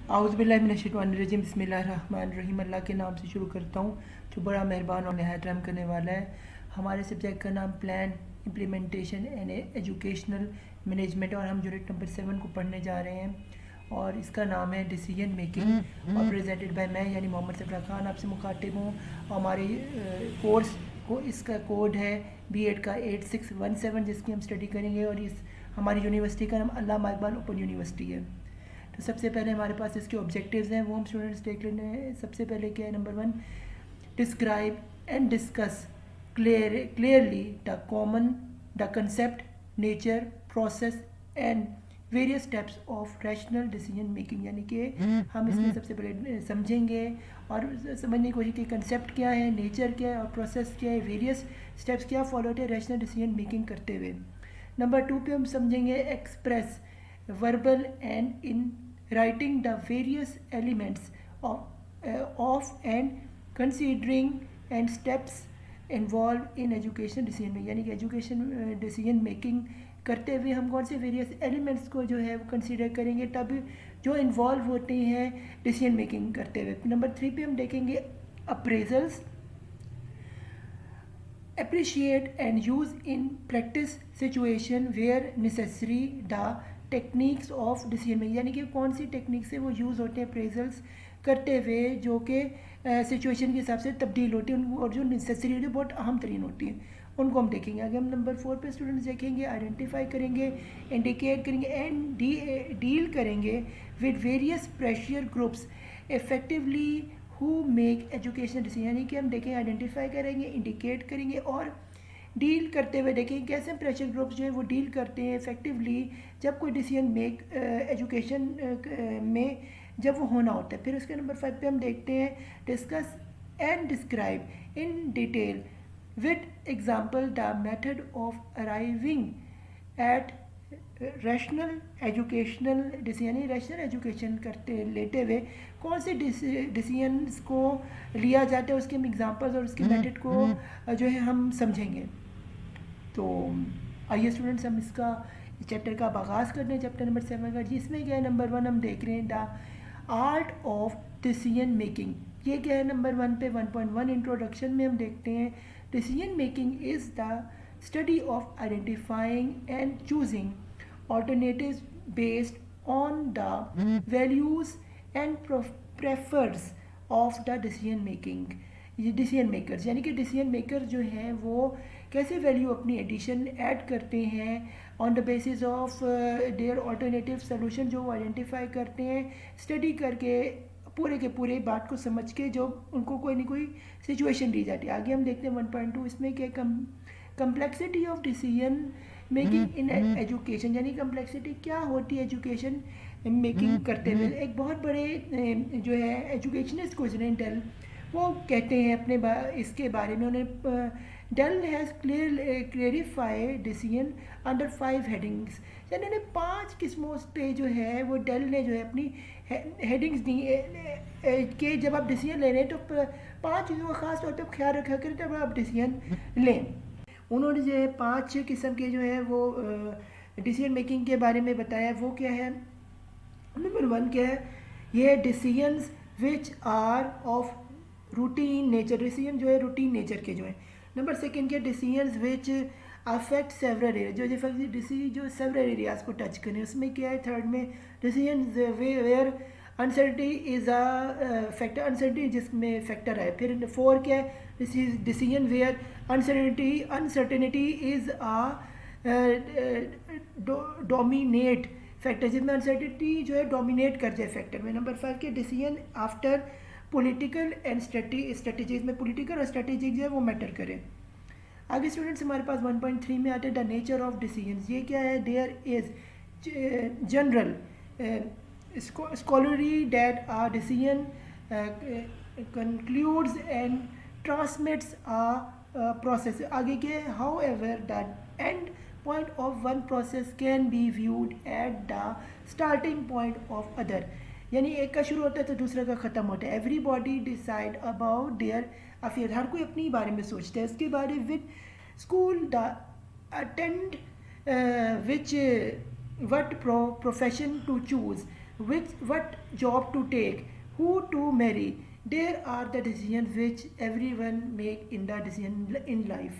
आउज़ुबिल्लाहिमिनश्शैतानिर्रजीम बिस्मिल्लाहिर्रहमानिर्रहीम। अल्लाह के नाम से शुरू करता हूँ जो बड़ा मेहरबान और नहायत रहम करने वाला है। हमारे सब्जेक्ट का नाम plan implementation and educational management और हम यूनिट नंबर 7 को पढ़ने जा रहे हैं और इसका नाम है डिसीजन मेकिंग और प्रेजेंटेड बाय मैं यानी मोहम्मद सफरा खान आपसे मुखातिब हूँ। हमारे कोर्स को इसका कोड है B.Ed का 8617 जिसकी हम स्टडी करेंगे और इस हमारी यूनिवर्सिटी का नाम अल्लामा इकबाल ओपन यूनिवर्सिटी है। तो सबसे पहले हमारे पास इसके ऑब्जेक्टिव्स हैं वो हम स्टूडेंट्स देख लेने हैं। सबसे पहले क्या है, number 1, describe and discuss clearly the concept, nature, process and various steps of rational decision making. यानी कि हम इसमें सबसे पहले समझेंगे और समझने की कोशिश की कंसेप्ट क्या है, नेचर क्या है और प्रोसेस क्या है, वेरियस स्टेप्स क्या फॉलो होते हैं रैशनल डिसीजन मेकिंग करते हुए। नंबर 2 पे हम समझेंगे express verbal and in writing the various elements of and considering and steps involved in education decision making। यानी कि एजुकेशन डिसीजन मेकिंग करते हुए हम कौन से वेरियस एलिमेंट्स को जो है वो कंसीडर करेंगे तब जो इन्वॉल्व होते हैं डिसीजन मेकिंग करते हुए। नंबर 3 पे हम देखेंगे appraisals, appreciate and use in practice situation where necessary the techniques of decision making। यानी कि कौन सी टेक्निक से वो यूज़ होते हैं अप्रेजल्स करते हुए जो कि सिचुएशन के हिसाब से तब्दील होती है और जो नेसेसरी होती है बहुत अहम तरीन होती हैं उनको हम देखेंगे। आगे हम नंबर 4 पे स्टूडेंट्स देखेंगे आइडेंटिफाई करेंगे, इंडिकेट करेंगे एंड डील करेंगे with various pressure groups effectively who make education decision. यानी कि हम देखेंगे आइडेंटिफाई करेंगे, इंडिकेट करेंगे और डील करते हुए देखेंगे कैसे प्रेशर ग्रुप्स जो है वो डील करते हैं इफेक्टिवली जब कोई डिसीजन मेक एजुकेशन में जब वो होना होता है। फिर उसके नंबर 5 पे हम देखते हैं discuss and describe in detail with example the method of arriving at rational educational decision. यानी रैशनल एजुकेशन करते लेते हुए कौन से डिसीजंस को लिया जाता है उसके हम एग्जांपल्स और उसके मेथड को जो है हम समझेंगे। तो आइए स्टूडेंट्स हम इसका चैप्टर का आगाज़ करते हैं, चैप्टर नंबर 7 का। जिसमें क्या है नंबर 1 हम देख रहे हैं the art of decision making. ये क्या है नंबर 1 पे 1.1 इंट्रोडक्शन में हम देखते हैं decision making is the study of identifying and choosing alternatives based on the values and preferences of the decision making। ये डिसीजन मेकर्स यानी कि डिसीजन मेकर जो हैं वो कैसे वैल्यू अपनी एडिशन ऐड करते हैं on the basis of their alternative solution जो वो आइडेंटिफाई करते हैं स्टडी करके पूरे के पूरे बात को समझ के जो उनको कोई ना कोई सिचुएशन दी जाती है। आगे हम देखते हैं 1.2 इसमें क्या complexity of decision making in education. यानी कम्प्लेक्सिटी क्या होती है एजुकेशन मेकिंग करते हुए। एक बहुत बड़े जो है एजुकेशनिस्ट को डेल वो कहते हैं अपने इसके बारे में उन्हें Dale has clarified decision under 5 headings. यानी उन्हें 5 किस्मों पे जो है वो डेल ने जो है अपनी हेडिंग्स दी कि जब आप डिसीजन ले रहे हैं तो 5 चीज़ों का ख़ास तौर पर ख्याल रखा करें तब आप डिसीजन लें। उन्होंने जो है 5 किस्म के जो है वो डिसीजन मेकिंग के बारे में बताया। वो क्या है, नंबर 1 क्या है, ये decisions which are of routine nature. Decision जो है रूटीन नेचर के जो है। नंबर 2 क्या, decisions which affect several area जो सेवरल एरियाज को टच करें। उसमें क्या है 3rd में decision where uncertainty is a factor, uncertainty जिसमें फैक्टर है। फिर 4 क्या है, decision where uncertainty is a dominate factor जिसमें अनसर्टिनिटी जो है डोमिनेट करते हैं फैक्टर में। नंबर 5 के decision after political and strategies में पॉलिटिकल और स्ट्रेटेजी जो है वो मैटर करें। आगे स्टूडेंट्स हमारे पास 1.3 में आते हैं द नेचर ऑफ डिसीजंस। ये क्या है, there is general scholarly that a decision concludes and transmits a process। आगे के however the end point of one process can be viewed at the starting point of other। यानी एक का शुरू होता है तो दूसरे का ख़त्म होता है। everybody decide about their affairs। हर कोई अपनी बारे में सोचता है उसके बारे with school the attend which what profession to choose। which what job to take, who to marry. There are the decisions which everyone make in the decision in life,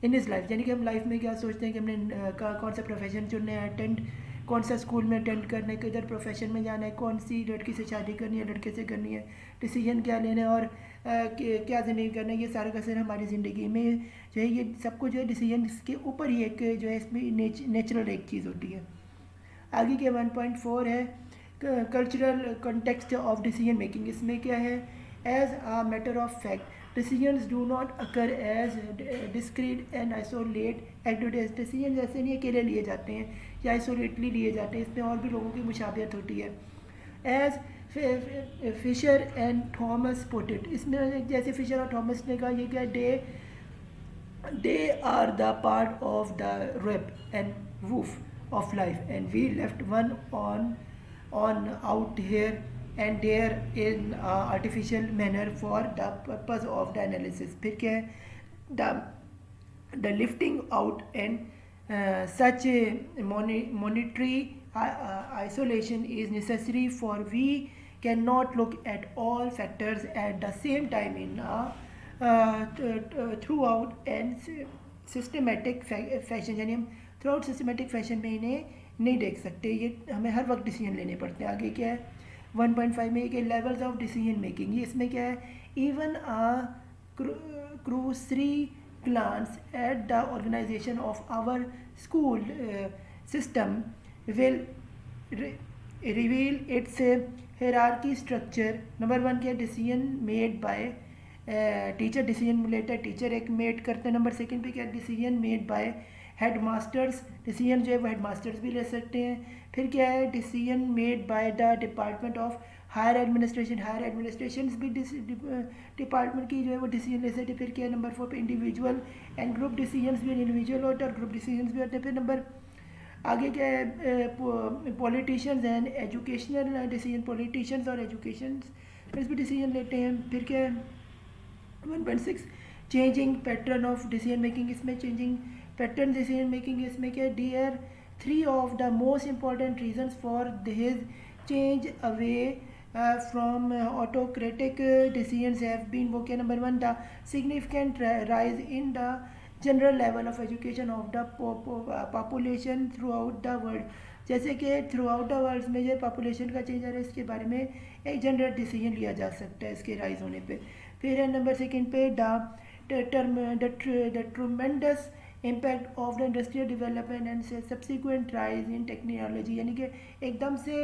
in is life, यानी कि हम life में क्या सोचते हैं कि हमने कौन सा प्रोफेशन चुनना है, अटेंड कौन सा स्कूल में अटेंड करना है, किधर प्रोफेशन में जाना है, कौन सी लड़की से शादी करनी है, लड़के से करनी है, डिसीजन क्या लेना है और क्या ज़िंदगी करना है, ये सारा का सारा हमारी ज़िंदगी में जो है ये सबको जो है डिसीजन के ऊपर ही एक जो है इसमें नेचुरल एक चीज़ होती है। आगे के 1.4 है cultural context of decision making. इसमें क्या है, as a matter of fact decisions do not occur as discrete and isolate activities. Decision ऐसे नहीं अकेले लिए जाते हैं या आइसोलेटली लिए जाते हैं, इसमें और भी लोगों की मुशाबियत होती है। As Fisher and Thomas put it, इसमें जैसे फिशर और थॉमस ने कहा ये क्या, they are the part of the web and woof of life and we left one on out here and there in artificial manner for the purpose of the analysis। फिर क्या है, the lifting out and such a monetary isolation is necessary for we cannot look at all factors at the same time in throughout and systematic fashion, यानी हम through out systematic fashion में इन्हें नहीं देख सकते, ये हमें हर वक्त डिसीजन लेने पड़ते हैं। आगे क्या है 1.5 में कि लेवल्स ऑफ डिसीजन मेकिंग, ये इसमें क्या है, even क्रूसरी glance at the organization of our school system will reveal its hierarchy structure। Number 1 क्या, decision made bye teacher, decision लेता है टीचर एक मेड करते हैं। नंबर 2 पे क्या, decision made bye head masters, decision जो है वो हेड मास्टर्स भी ले सकते हैं। फिर क्या है, decision made by the department of higher administration, higher administration भी डिपार्टमेंट की जो है वो डिसीजन ले सकते हैं। फिर क्या है, नंबर 4 पे इंडिविजुअल एंड ग्रुप डिसीजंस भी, इंडिविजुअल होते हैं और ग्रुप डिसीजंस भी होते हैं। फिर नंबर आगे क्या है, politicians and educational decision, politicians और एजुकेशन भी डिसीजन लेते हैं। फिर क्या है 1.6 changing pattern of decision making, इसमें चेंजिंग पैटर्न डिसीजन मेकिंग, इसमें क्या, dear 3 of the most important reasons for his change away from autocratic decisions have been, वो क्या, number 1 the significant rise in the general level of education of the population throughout the world, जैसे कि through out the world में जो population का change आ रहा है इसके बारे में एक जनरल डिसीजन लिया जा सकता है इसके राइज होने पे। फिर है नंबर 2 पे the tremendous impact of the industrial development and subsequent rise in technology, यानी कि एकदम से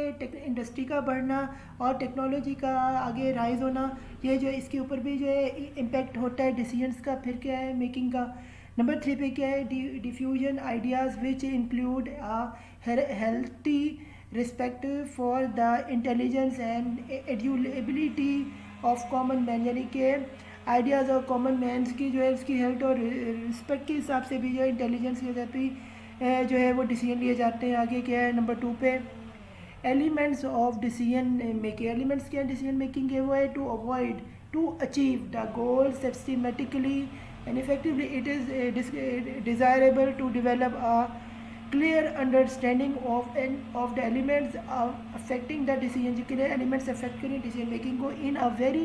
इंडस्ट्री का बढ़ना और टेक्नोलॉजी का आगे राइज होना, ये जो इसके ऊपर भी जो है इम्पैक्ट होता है डिसीजंस का। फिर क्या है मेकिंग का। नंबर 3 पे क्या है, diffusion ideas which include healthy respect for the intelligence and educability of common man, यानी कि आइडियाज़ और कॉमन मैन की जो है उसकी हेल्थ और रिस्पेक्ट के हिसाब से भी जो है इंटेलिजेंस के हिसाब से जो है वो डिसीजन लिए जाते हैं। आगे क्या है नंबर 2 पे elements of decision making, elements क्या डिसीजन मेकिंग के, वो है to avoid to achieve the goal systematically and effectively, it is desirable to develop a clear understanding of the elements affecting the decision, जो कि elements affect करें decision making को। in a very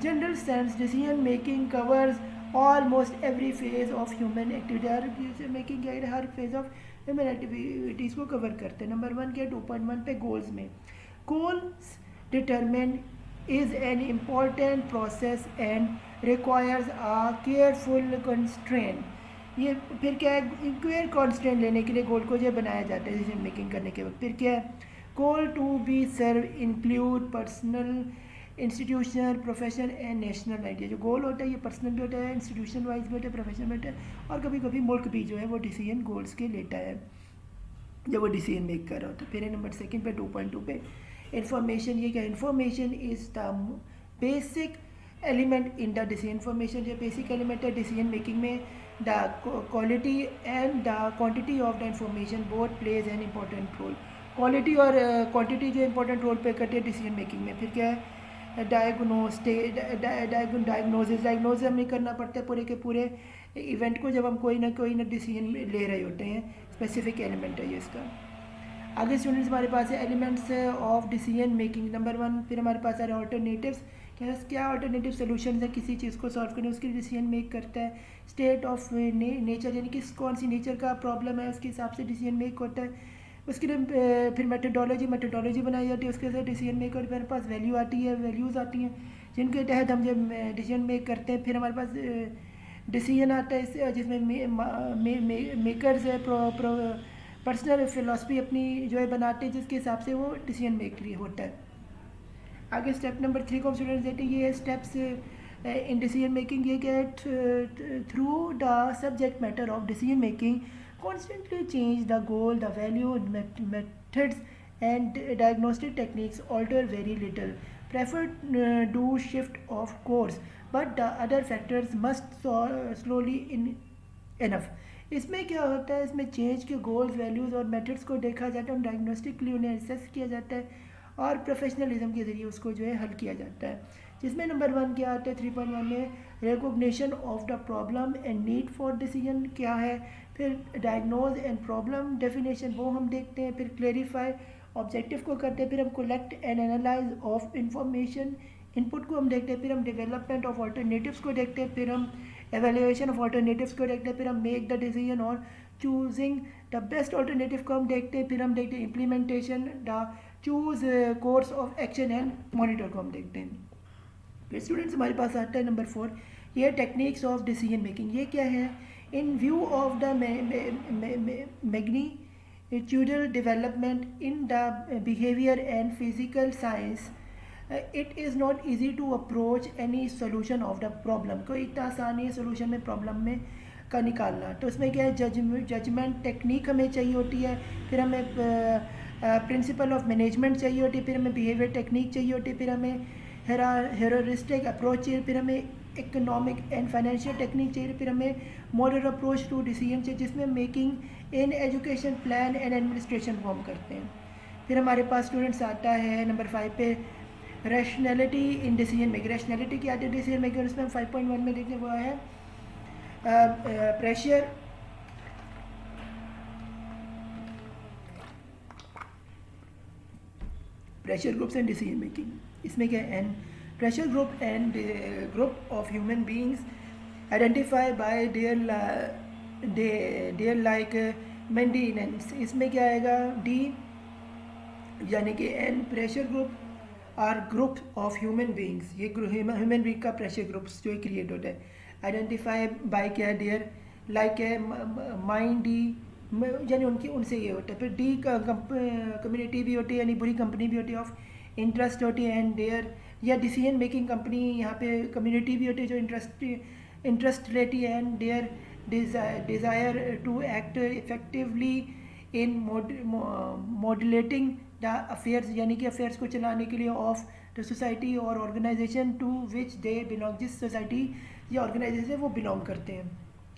general sense decision making covers almost every phase of human activity, her decision making क्या है, हर phase of human activities को cover करते हैं। Number 1 क्या 2.1 पे goals में, goals determine is an important process and requires a careful constraint। ये फिर क्या है, इंक्वायर कॉन्स्टेंट लेने के लिए गोल को जो बनाया जाता है डिसीजन मेकिंग करने के वक्त। फिर क्या है, goal to be serve include personal, institutional, professional and national idea. जो गोल होता है ये पर्सनल भी होता है, इंस्टीट्यूशनल वाइज भी होता है, प्रोफेशनल भी होता है और कभी कभी मुल्क भी जो है वो डिसीजन गोल्स के लेता है जब वो डिसीजन मेक कर रहा होता है। फिर नंबर 2 पे 2.2 पे इंफॉर्मेशन, ये क्या, information is the basic element in the decision, information जो बेसिक एलिमेंट है डिसीजन मेकिंग में। The quality and the quantity of the information both plays an important role, quality और क्वांटिटी जो इंपॉर्टेंट रोल प्ले करती है decision making में। फिर क्या है, डायग्नोसिस हमें करना पड़ता है पूरे के पूरे इवेंट को जब हम कोई ना डिसीजन ले रहे होते हैं, स्पेसिफिक एलिमेंट है ये इसका। आगे स्टूडेंट्स हमारे पास है elements of decision making number 1। फिर हमारे पास आ रहा है ऑल्टरनेटिव्स, क्या अल्टरनेटिव सोल्यूशन है किसी चीज़ को सॉल्व करने, उसके डिसीजन मेक करता है। स्टेट ऑफ नेचर यानी कि कौन सी नेचर का प्रॉब्लम है उसके हिसाब से डिसीजन मेक होता है। उसके लिए फिर मेथडोलॉजी बनाई जाती है, उसके साथ डिसीजन मेक और मेरे पास वैल्यू आती है, वैल्यूज़ आती हैं जिनके तहत हम जब डिसीजन मेक करते हैं। फिर हमारे पास डिसीजन आता है जिसमें मेकर्स है पर्सनल फिलॉसफी अपनी जो है बनाते हैं जिसके हिसाब से वो डिसीजन मेक होता है। आगे स्टेप नंबर 3 को स्टूडेंट्स देते हैं, ये है स्टेप्स इन डिसीजन मेकिंग। ये क्या है, through the subject matter of decision making constantly change the goal, the value, methods and diagnostic techniques alter very little. Prefer do shift of course, but the other factors must slowly in enough. इसमें क्या होता है, इसमें change के goals, values और methods को देखा जाता है और डायग्नोस्टिकली उन्हें एसेस किया जाता है और प्रोफेशनलिज्म के ज़रिए उसको जो है हल किया जाता है। जिसमें नंबर 1 क्या आता है 3.1 में, recognition of the problem and need for decision क्या है। फिर डायग्नोज एंड प्रॉब्लम डेफिनेशन वो हम देखते हैं। फिर क्लेरिफाई ऑब्जेक्टिव को करते हैं। फिर हम collect and analyse of information input को हम देखते हैं। फिर हम डेवलपमेंट ऑफ ऑल्टरनेटिव्स को देखते हैं। फिर हम एवेल्युएशन ऑफ ऑल्टरनेटिव्स को देखते हैं। फिर हम मेक द डिसीजन और चूजिंग द बेस्ट ऑल्टरनेटिव को हम देखते हैं। फिर हम देखते हैं implementation, the choose course of action and monitor को हम देखते हैं। फिर स्टूडेंट्स हमारे पास आता है नंबर 4, ये टेक्निक्स ऑफ डिसीजन मेकिंग। ये क्या है, in view of the magnitudinal development in the behaviour and physical science it is not easy to approach any solution of the problem. कोई इतना आसान नहीं है सोल्यूशन में प्रॉब्लम में का निकालना। तो उसमें क्या है, जजमेंट टेक्निक हमें चाहिए होती है। फिर हमें प्रिंसिपल ऑफ मैनेजमेंट चाहिए होती है। फिर हमें बिहेवियर टेक्निक चाहिए होती है। फिर हमें हेरोरिस्टिक अप्रोच चाहिए। फिर हमें इकोनॉमिक एंड फाइनेंशियल टेक्निक चाहिए। फिर हमें मॉडल अप्रोच टू डिसीजन चाहिए जिसमें making in education plan and administration form करते हैं। फिर हमारे पास स्टूडेंट्स आता है नंबर 5 पे, rationality in decision making. Rationality क्या आती है डिसीजन मेकिंग, उसमें हम 5.1 में देखने हुआ है pressure groups and decision making. इसमें क्या है, an pressure group and group of human beings identify by their like maintenance. इसमें क्या आएगा, डी यानी कि an pressure group are group of human beings. ये ह्यूमन बींग का प्रेशर ग्रुप्स जो क्रिएट होता है। आइडेंटिफाई बाय क्या, देयर लाइक है माइंड, डी यानी उनकी उनसे ये होता है। फिर डी कम्युनिटी भी होती है यानी बुरी कंपनी भी होती है, ऑफ इंटरेस्ट होती है एंड देयर, या डिसीजन मेकिंग कंपनी यहाँ पे कम्युनिटी भी होती है जो इंटरेस्ट लेती है and their desire to act effectively in modulating the affairs यानी कि अफेयर्स को चलाने के लिए ऑफ द सोसाइटी और organisation to which they belong, जिस सोसाइटी या ऑर्गेनाइजेशन वो बिलोंग करते हैं।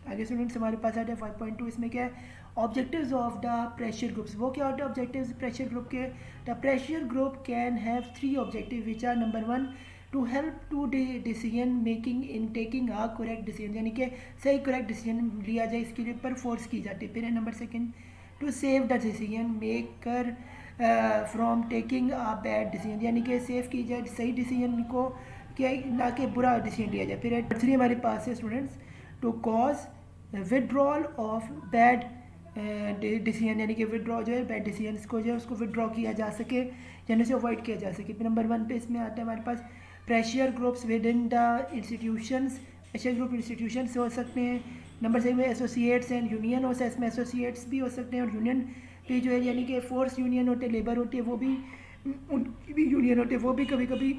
आगे स्टूडेंट्स हमारे पास आते हैं 5.2। इसमें क्या है, objectives of the pressure groups. वो क्या होता है ऑब्जेक्टिव्स प्रेशर ग्रुप के, the pressure group can have 3 objective which are number 1 to help to decision making in taking a correct decision यानी कि सही करेक्ट डिसीजन लिया जाए इसके लिए पर फोर्स की जाती है। फिर number 2 to save the decision maker from taking a bad decision यानी कि सेव की जाए सही डिसीजन को, क्या ना कि बुरा डिसीजन लिया जाए। फिर 3 हमारे पास है students, to cause withdrawal of bad decision यानी कि विड्रॉ जो है बैड डिसीजन को जो है उसको विड्रॉ किया जा सके यानी उसे अवॉइड किया जा सके। फिर नंबर 1 पे इसमें आता है हमारे पास pressure groups within the institutions. Pressure group institution से हो सकते हैं। नंबर 6 में एसोसिएट्स एंड यूनियन हो सकते हैं, इसमें एसोसिएट्स भी हो सकते हैं और यूनियन भी जो है यानी कि फोर्स यूनियन होते हैं, लेबर होती है वो भी, उनकी भी यूनियन होती है, वो भी कभी कभी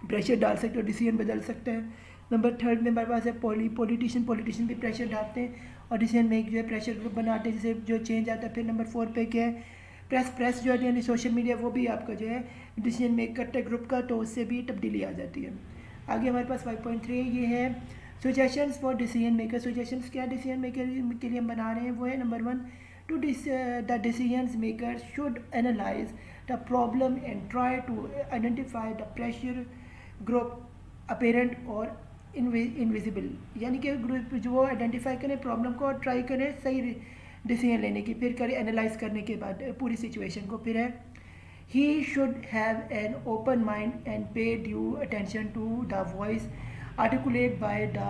प्रेशर डाल सकते हैं और डिसीजन बदल सकते हैं। नंबर 3 में हमारे पास है पॉलिटिशियन भी प्रेशर डालते हैं और डिसीजन मेक जो है प्रेशर ग्रुप बनाते हैं जिससे जो चेंज आता है। फिर नंबर 4 पे क्या है, प्रेस जो है यानी सोशल मीडिया वो भी आपका जो है डिसीजन मेक करता है ग्रुप का, तो उससे भी तब्दीली आ जाती है। आगे हमारे पास 5.3 ये है suggestions for decision maker. Suggestions क्या डिसीजन मेकर के लिए हम बना रहे हैं, वो है number 1 to the decision maker should analyse the problem and try to identify the pressure group apparent और इनविजिबल यानी कि ग्रुप जो आइडेंटिफाई करें प्रॉब्लम को और ट्राई करें सही डिसीजन लेने की। फिर करें एनालाइज करने के बाद पूरी सिचुएशन को। फिर है he should have an open mind and pay due attention to the voice articulate by the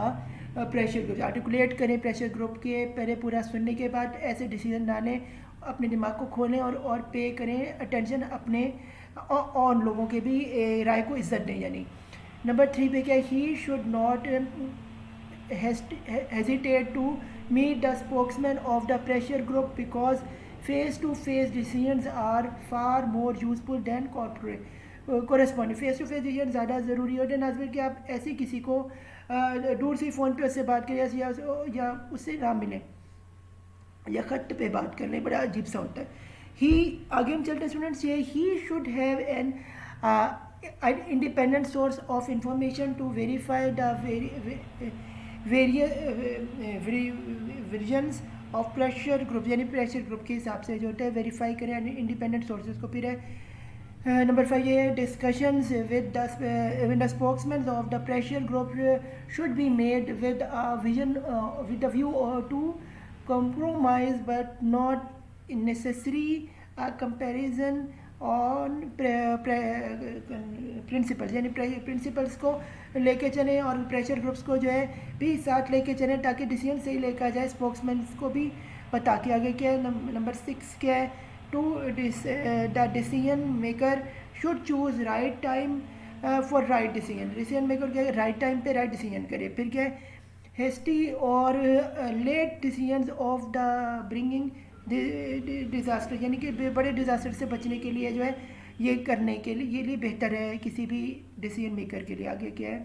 pressure group। Articulate करें प्रेशर ग्रुप के, पहले पूरा सुनने के बाद ऐसे डिसीजन ना लें, अपने दिमाग को खोलें और पे करें अटेंशन अपने और लोगों के भी राय को इज्जत दें। यानी नंबर 3 पे क्या है, he should not hesitate to meet the spokesman of the pressure group because face-to-face decisions are far more useful than corresponding। Face to face decision ज़्यादा ज़रूरी होते हैं नाज़रीन कि आप ऐसे किसी को दूर से फ़ोन पे उससे बात करें या उससे ना मिलें या ख़त पे बात कर लें, बड़ा अजीब सा होता है। ही आगे हम चलते हैं स्टूडेंट्स, ये he should have an independent source of information to verify the versions of pressure group। यानी प्रेशर ग्रुप के हिसाब से जो होता है वेरीफाई करें इंडिपेंडेंट सोर्सेज को। फिर है नंबर 5 ये discussions with the spokesman of the pressure group should be made with vision with the view to compromise but not necessary comparison on principles. यानी प्रिंसिपल्स को लेके चलें और प्रेशर ग्रुप्स को जो है भी साथ लेके चलें ताकि डिसीजन सही लेकर जाए। स्पोक्समैन को भी बता के आगे क्या है नंबर 6 क्या है, to the decision maker should choose right time for right decision. Decision maker क्या है राइट टाइम पे राइट डिसीजन करे। फिर क्या है हेस्टी और late decisions of the bringing disaster. यानी कि बड़े डिज़ास्टर से बचने के लिए जो है ये करने के लिए ये लिए बेहतर है किसी भी डिसीजन मेकर के लिए। आगे क्या है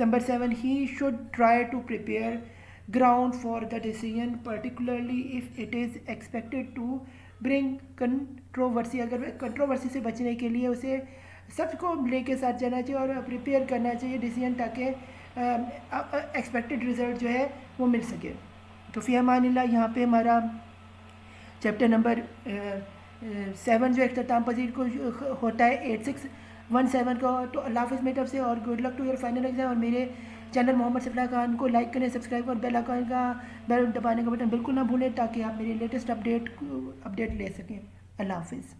number 7 he should try to prepare ground for the decision particularly if it is expected to bring controversy. अगर कंट्रोवर्सी से बचने के लिए उसे सबको लेके साथ जाना चाहिए और प्रिपेयर करना चाहिए डिसीजन ताकि एक्सपेक्टेड रिज़ल्ट जो है वो मिल सके। तो फ़ी अमानिल्लाह यहाँ पे हमारा चैप्टर नंबर 7 जो इख्तिताम पजीर को होता है 8617 का। तो अल्लाह हाफ़िज़ मेरी तरफ से और good luck to your final exam. और मेरे चैनल मोहम्मद सफला खान को लाइक करें, सब्सक्राइब और बेल आइकन का बेल दबाने का बटन बिल्कुल ना भूलें ताकि आप मेरे लेटेस्ट अपडेट ले सकें। अल्लाह हाफ़िज़।